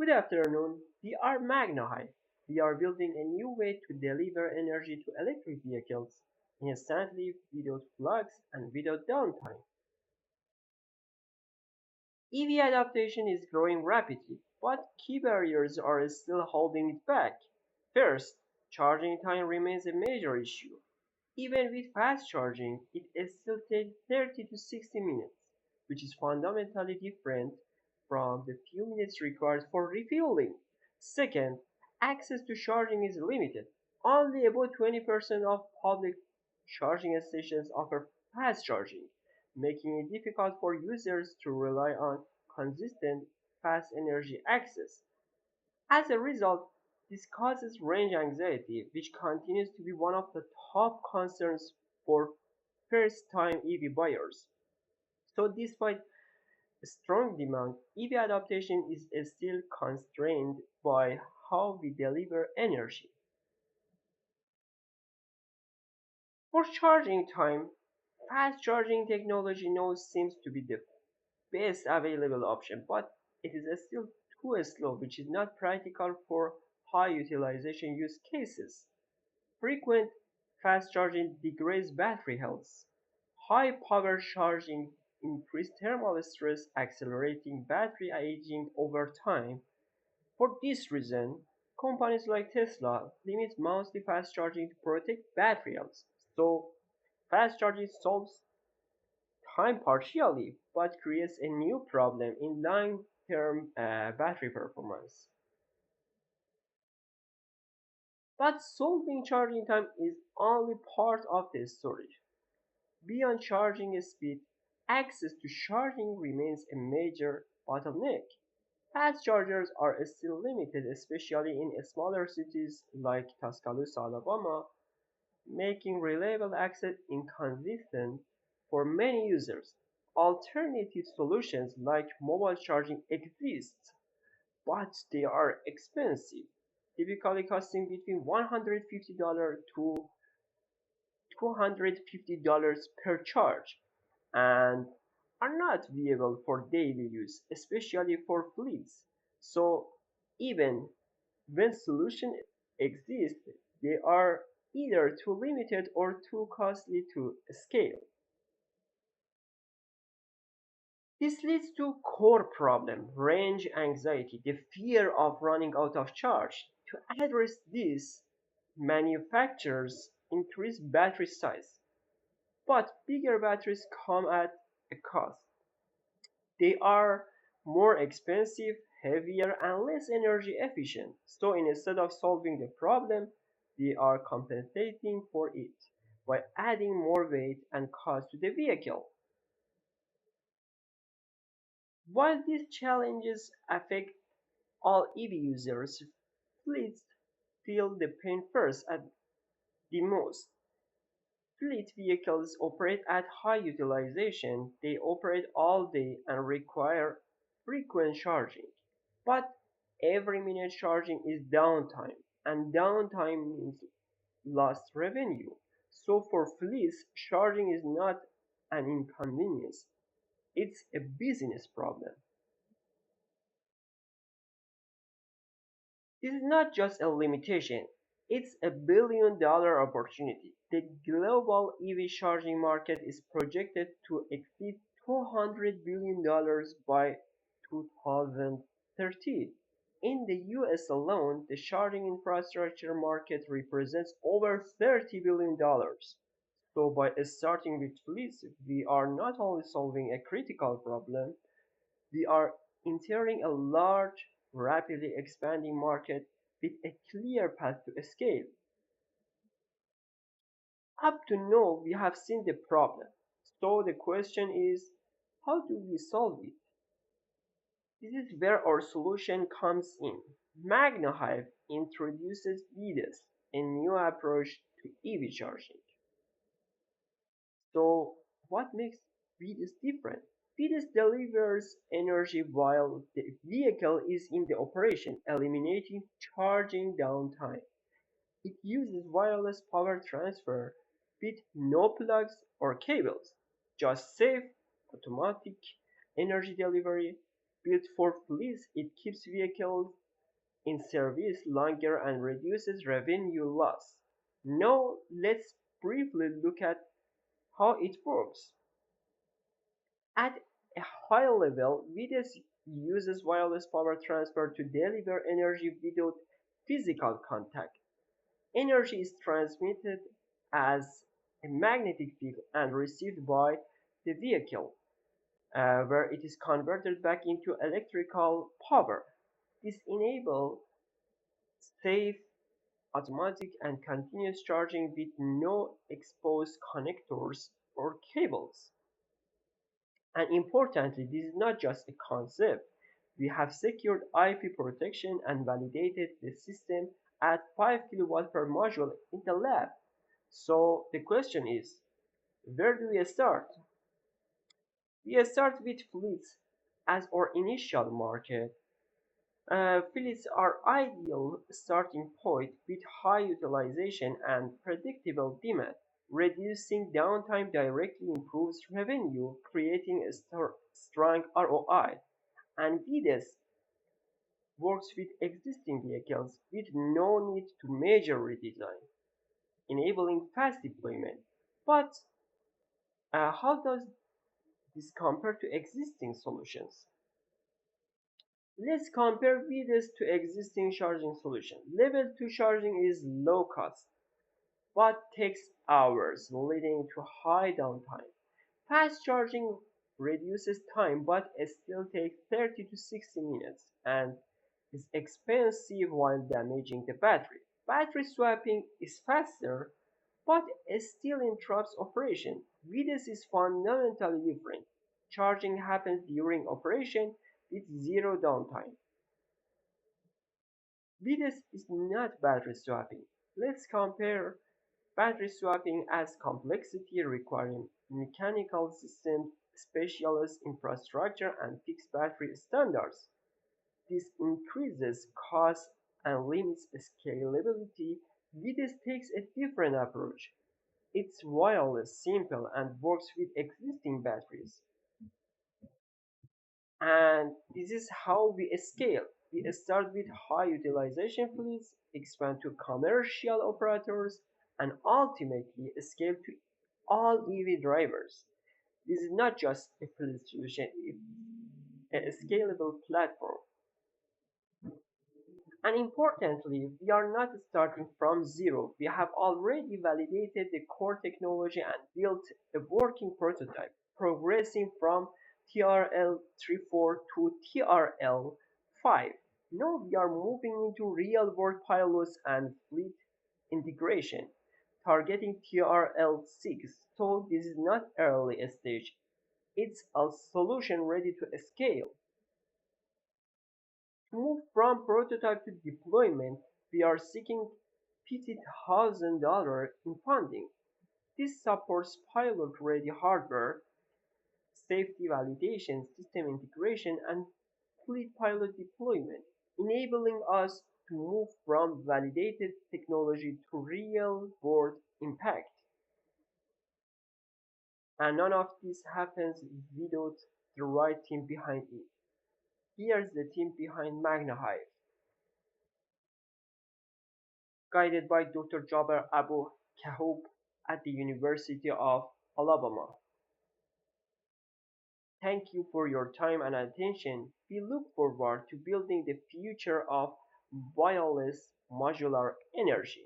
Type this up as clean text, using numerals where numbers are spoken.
Good afternoon. We are Magna. We are building a new way to deliver energy to electric vehicles instantly without plugs and without downtime. EV adaptation is growing rapidly, but key barriers are still holding it back. First, charging time remains a major issue. Even with fast charging, it still takes 30 to 60 minutes, which is fundamentally different from the few minutes required for refueling. Second, access to charging is limited. Only about 20% of public charging stations offer fast charging, making it difficult for users to rely on consistent fast energy access. As a result, this causes range anxiety, which continues to be one of the top concerns for first-time EV buyers. So despite strong demand, EV adoption is still constrained by how we deliver energy. For charging time, fast charging technology now seems to be the best available option, but it is still too slow, which is not practical for high utilization use cases. Frequent fast charging degrades battery health. High power charging increases thermal stress, accelerating battery aging over time. For this reason, companies like Tesla limit monthly fast charging to protect battery health. So, fast charging solves time partially, but creates a new problem in long-term battery performance. But solving charging time is only part of the story. Beyond charging speed, access to charging remains a major bottleneck. Fast chargers are still limited, especially in smaller cities like Tuscaloosa, Alabama, making reliable access inconsistent for many users. Alternative solutions like mobile charging exist, but they are expensive, typically costing between $150 to $250 per charge, and are not viable for daily use, especially for fleets. So even when solutions exist, they are either too limited or too costly to scale. This leads to core problem, range anxiety, the fear of running out of charge. To address this, manufacturers increase battery size, but bigger batteries come at a cost. They are more expensive, heavier, and less energy efficient. So instead of solving the problem, we are compensating for it by adding more weight and cost to the vehicle. While these challenges affect all EV users, fleets feel the pain first at the most. Fleet vehicles operate at high utilization, they operate all day and require frequent charging. But every minute charging is downtime, and downtime means lost revenue. So for fleets, charging is not an inconvenience, it's a business problem. This is not just a limitation, it's a $1 billion opportunity. The global EV charging market is projected to exceed $200 billion by 2030. In the US alone, the charging infrastructure market represents over $30 billion. So by starting with fleets, we are not only solving a critical problem, we are entering a large, rapidly expanding market with a clear path to scale. Up to now, we have seen the problem. So the question is, how do we solve it? This is where our solution comes in. MagnaHive introduces WEDES, a new approach to EV charging. So what makes WEDES different? WEDES delivers energy while the vehicle is in the operation, eliminating charging downtime. It uses wireless power transfer with no plugs or cables, just safe, automatic energy delivery. Built for fleets, it keeps vehicles in service longer and reduces revenue loss. Now let's briefly look at how it works. At a high level, WEDES uses wireless power transfer to deliver energy without physical contact. Energy is transmitted as a magnetic field and received by the vehicle, where it is converted back into electrical power. This enables safe, automatic, and continuous charging with no exposed connectors or cables. And importantly, this is not just a concept. We have secured IP protection and validated the system at 5 kW per module in the lab. So the question is, where do we start? We start with fleets as our initial market. Fleets are ideal starting point with high utilization and predictable demand. Reducing downtime directly improves revenue, creating a strong ROI. And WEDES works with existing vehicles with no need to major redesign, enabling fast deployment. But how does this compare to existing solutions? Let's compare WEDES to existing charging solution. Level 2 charging is low cost, but takes hours, leading to high downtime. Fast charging reduces time but still takes 30 to 60 minutes and is expensive while damaging the battery. Battery swapping is faster but still interrupts operation. WEDES is fundamentally different. Charging happens during operation with zero downtime. WEDES is not battery swapping. Let's compare battery swapping as complexity requiring mechanical systems, specialist infrastructure, and fixed battery standards. This increases cost and limits scalability. WEDES takes a different approach. It's wireless, simple, and works with existing batteries. And this is how we scale. We start with high utilization fleets, expand to commercial operators, and ultimately scale to all EV drivers. This is not just a fleet solution, it's a scalable platform. And importantly, we are not starting from zero. We have already validated the core technology and built a working prototype, progressing from TRL 34 to TRL 5. Now we are moving into real world pilots and fleet integration, targeting TRL 6. So this is not early stage, it's a solution ready to scale. To move from prototype to deployment, we are seeking $50,000 in funding. This supports pilot-ready hardware, safety validation, system integration, and fleet pilot deployment, enabling us to move from validated technology to real-world impact. And none of this happens without the right team behind it. Here's the team behind MagnaHive, guided by Dr. Jaber Abu Kahoub at the University of Alabama. Thank you for your time and attention. We look forward to building the future of wireless modular energy.